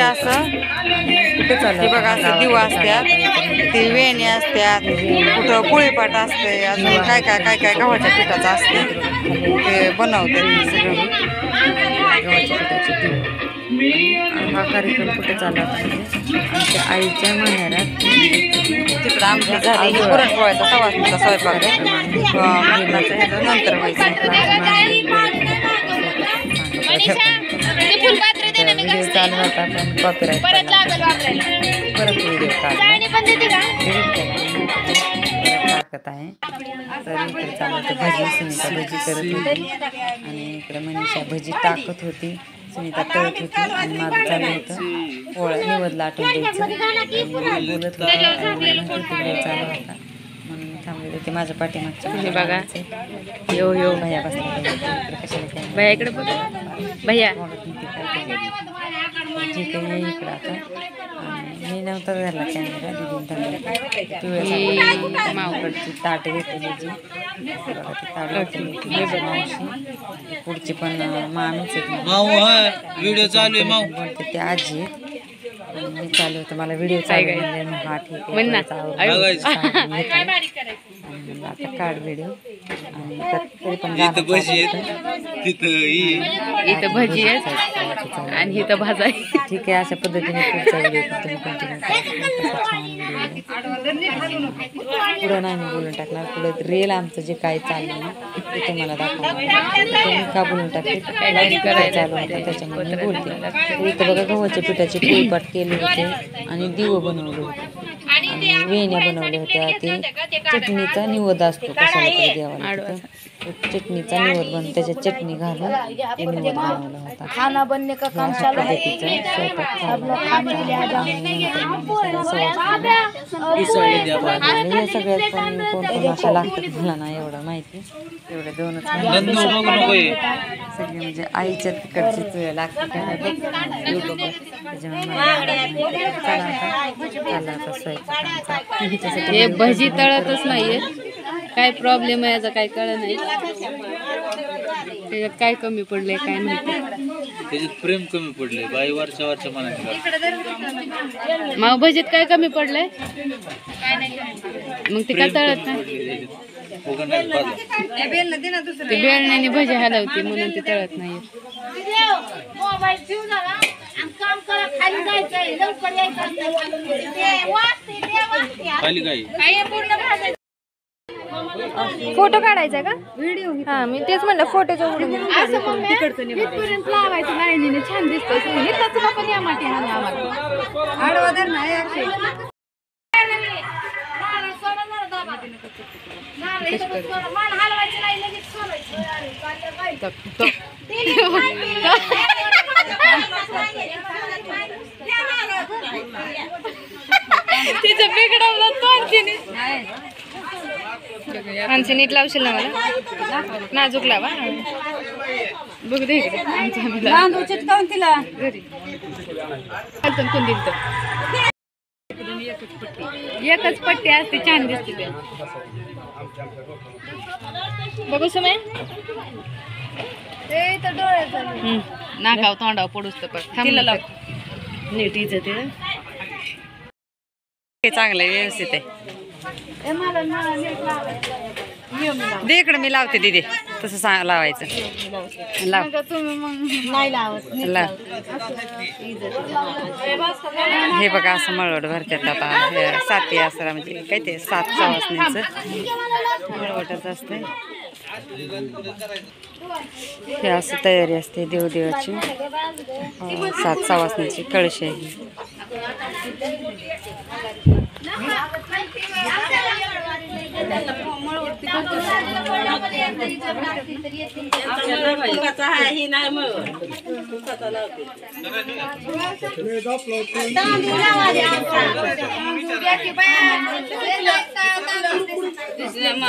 असं हे बघा असं दिवा असतात, ते वेणी असतात, कुठं पोळीपाट असते, अजून काय काय काय काय गव्हाच्या पिठाचं असते ते बनवतात सगळं. गव्हाच्या पिठाचे दिवे. हा कार्यक्रम कुठे चालला म्हणजे आमच्या आईच्या माहेरात. तिकडं आमच्या झाली पुरणपोळ्याचा सवासणीचा स्वयंपाक आहे, ह्याचं नंतर व्हायचं. व्हिडिओ चालू होता पण कॉपीराईट परत व्हिडिओ टाकत आहे. तर इकडे चालू होतं भजी, सुनीता भजी करत होती आणि इकडे मनीषा भजी टाकत होती, सुनीता तळत होती आणि माझं चालू होतं पोळ्या निवद लाटून द्यायचं आणि बोलत होते आणि तिकडे चालू होता म्हणून मी थांबले होते. माझ्या पाठीमागच्या बघा यो यो भैया बसला इकडे कशाला काय भैया इकडे बघा भैया जी काही इकडं आता मी नव्हता धरला कॅमेरा दिदीन धरला मावकडची ताट घेतली जी ताट घेतली मावशी पुढची पण मामीच व्हिडिओ चालू आहे बोलते ते आजी मी चालू होतं मला व्हिडिओ चालू आहे. हा ठीक आहे आता काढ व्हिडिओ आणि तरी पण इथं भजी आहे आणि इथं भाजा आहे. ठीक आहे. अशा पद्धतीने पुढचा व्हिडिओ तुम्ही कंटिन्यू करा. पुढं नाही मी बोलून टाकणार, पुढे रिअल आमचं जे काय चाललं ना ते तुम्हाला दाखवणार. मी का बोलून टाकते काय चालू होतं त्याच्यामध्ये बोलते. इथं बघा गव्हाच्या पिठाचे पोळपाट केले होते आणि दिवं बनवले होते आणि वेण्या बनवल्या होत्या. ते चटणीचा निवद असतो कशाला तरी द्यावा, चटणीचा निवड बनवून त्याच्यात चटणी घालून ते निवड बनवला होता. खाना बनने का काम चालू है, स्वयंपाक सब लोग खाने के लिए आ जाओ. हे सगळ्यात पण कोण कोण अशा लागतात मला नाही एवढं माहिती, एवढे दोनच सगळे म्हणजे आईच्या तिकडचीच लागते काय युट्यूबवर, त्याच्यामुळे हे भजी तळतच नाहीये. काय प्रॉब्लेम आहे याचा काय कळलं नाही, त्याच्यात काय कमी पडलंय काय माहिती. त्याच्यात प्रेम कमी पडले बाई वर्षा मनात. मग भजीत काय कमी पडलंय मग ते काय तळत नाही. ते बेलण्याने भजी हलवते म्हणून ते तळत नाही. खाली काय फोटो काढायचा का व्हिडिओ? हा मी तेच म्हणलं फोटोचा तिकडपर्यंत लावायचं लाईनीने छान दिसतो. पण या माठी तिचं बिघडवलं आमची नीट लावशील ना मला, नाजूक लावा बघ दे तिला घरी एकच पट्टी असते छान दिसते. बघू समय नाकाव तोंडाव पडूस तर नीट इज्जत चांगलं आहे, व्यवस्थित आहे. दे इकडे मी लावते दीदी, तसं लावायचं. लाव हे बघा असं मळवट भरतात आता. साती असं म्हणजे काय ते 7 सवासणींचं मळवटच असते. हे असं तयारी असते देवदेवाची. 7 सवासणीची कळशी आहे.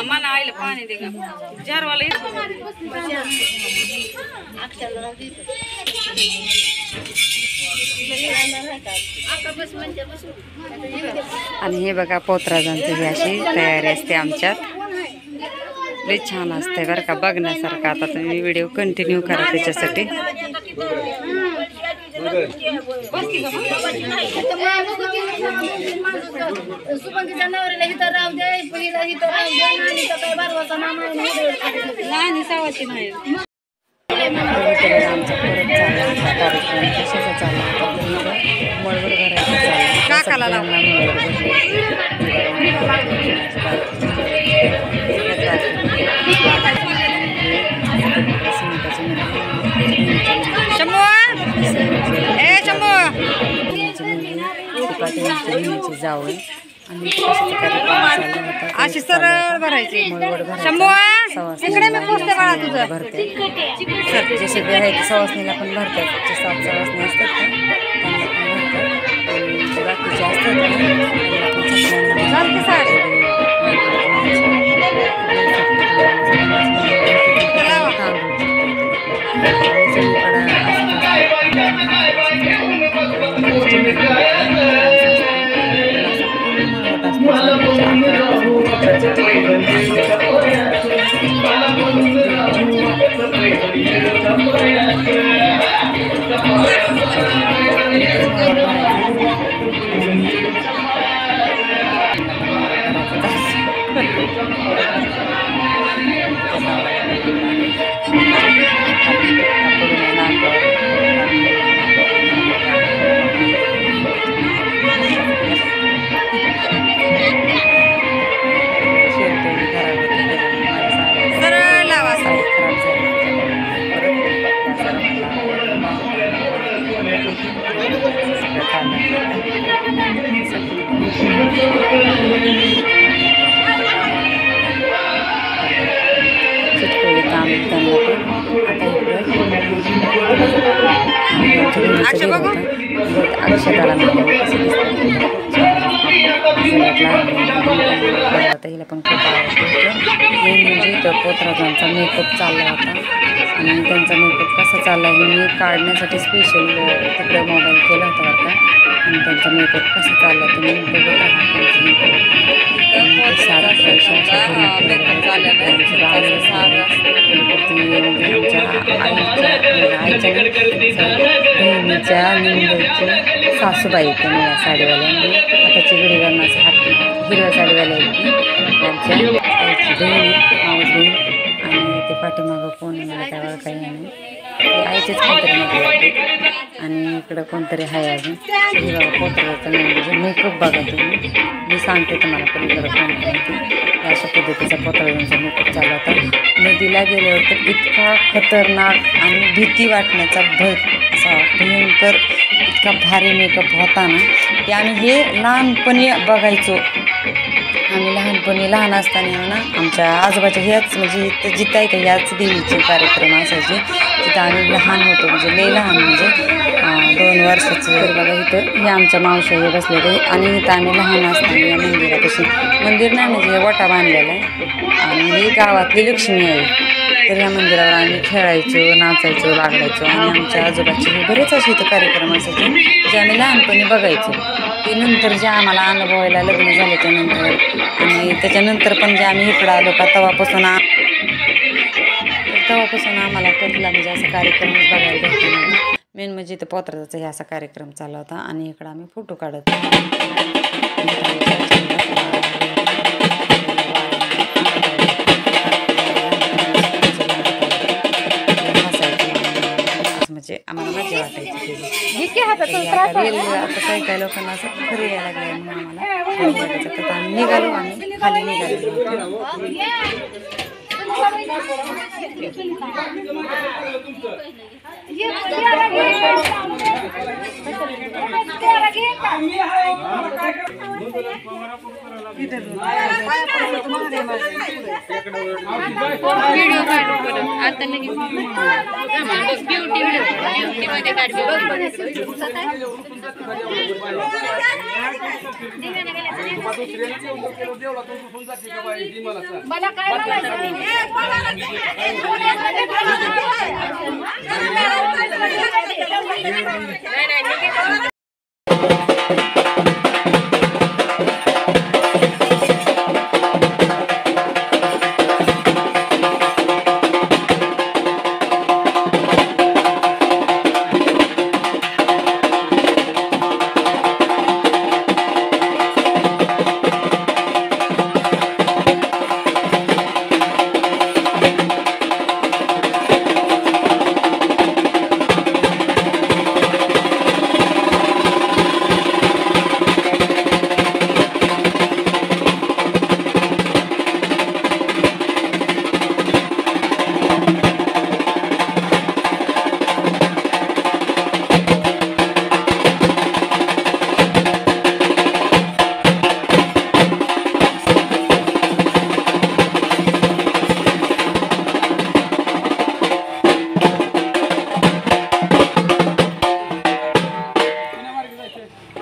मला आईला पाणी दे जारवाला. आणि हे बघा पोतराजांची ही अशी तयारी असते आमच्यात. लई छान असते बरं का बघण्यासारखं. आता तुम्ही व्हिडिओ कंटिन्यू करा त्याच्यासाठी. सुगंधीच्या नवऱ्याला इथं राहू दे, पहिला इथं राहू दे, नानीचा काय बारवाचा मामा आहे, लहान सावाची नाही. आमचा परत चालला कार्यक्रम कशाचा चालला मळवड भरायचा चालला काकाला लाव. शंभू ए शंभू पाटील जावं आणि कशाचा कार्यक्रम चालला होता अशी सरळ भरायची. मळवड शंभू भरायचा इकडे मी पोचते बाळा तुझं. भरते जे सगळे आहेत सवासणीला पण भरतात. जे 7 सवासणी असतात ना त्यांना पण भरतात आणि जे बाकीचे असतात ना त्यांना पण सगळ्यांना चालते साडी. हिला पण खूप आवडतं. मेन म्हणजे इथं पोतराजांचा मेकअप चालला होता आणि त्यांचा मेकअप कसा चालला हे मी काढण्यासाठी स्पेशल तिकडे मोबाईल केला होता बरं का. आणि त्यांचा मेकअप कसा चालला तुम्ही बघत आहात. बहिणीच्या निंबाईची सासूबाई त्यांनी या साडीवाल्यांनी हाताची घडी घालण्याचा हात हिरव्या साडीवाल्या त्यांच्या आईची बहीण मावस बहीण आणि ते पाठीमागं कोण मला काय काही नाही ते आईचेच कोणतरी मध्ये आणि इकडं कोणतरी आहे अजून बघा पोतराचं नाही म्हणजे मेकअप बघा तुम्ही. मी सांगते तुम्हाला पण इकडं कोण अशा पद्धतीचा पोतराजांचा मेकअप चालला होता. नदीला गेल्यावर तर इतका खतरनाक आणि भीती वाटण्याचा असा भयंकर इतका भारी मेकअप होता ना ते आम्ही हे लहानपणी बघायचो. आम्ही लहानपणी लहान असताना ना आमच्या आजोबाच्या ह्याच म्हणजे इथं जिथं आहे का ह्याच देवीचे कार्यक्रम असायचे तिथं आम्ही लहान होतो म्हणजे लई लहान म्हणजे 2 वर्षाचं. बघा इथं हे आमच्या मावशी हे बसलेले आणि इथं आम्ही लहान असताना या मंदिरापाशी मंदिर नाही म्हणजे वटा बांधलेला आहे आणि ही गावातली लक्ष्मी आहे. तर या मंदिरावर आम्ही खेळायचो नाचायचो बागडायचो आणि आमच्या आजोबाचे हे बरेच असे इथं कार्यक्रम असायचे जे आम्ही लहानपणी बघायचो. ते नंतर जे आम्हाला अनुभवायला लग्न झाले त्यानंतर आणि त्याच्यानंतर पण जे आम्ही इकडं आलो का तेव्हापासून आम्हाला कधीला म्हणजे असा कार्यक्रमच बघायला भेटतो नाही. मेन म्हणजे इथं पोतराजाचा हे असा कार्यक्रम चालला होता आणि इकडं आम्ही फोटो काढत म्हणजे आम्हाला मजा वाटायची. आता काही लोकांना असं खरी यायला लागलं म्हणून आम्हाला आम्ही निघालो आम्ही खाली निघालो. व्हिडिओ काढू परत आता लगेच ब्युटी मध्ये काढू. मला काय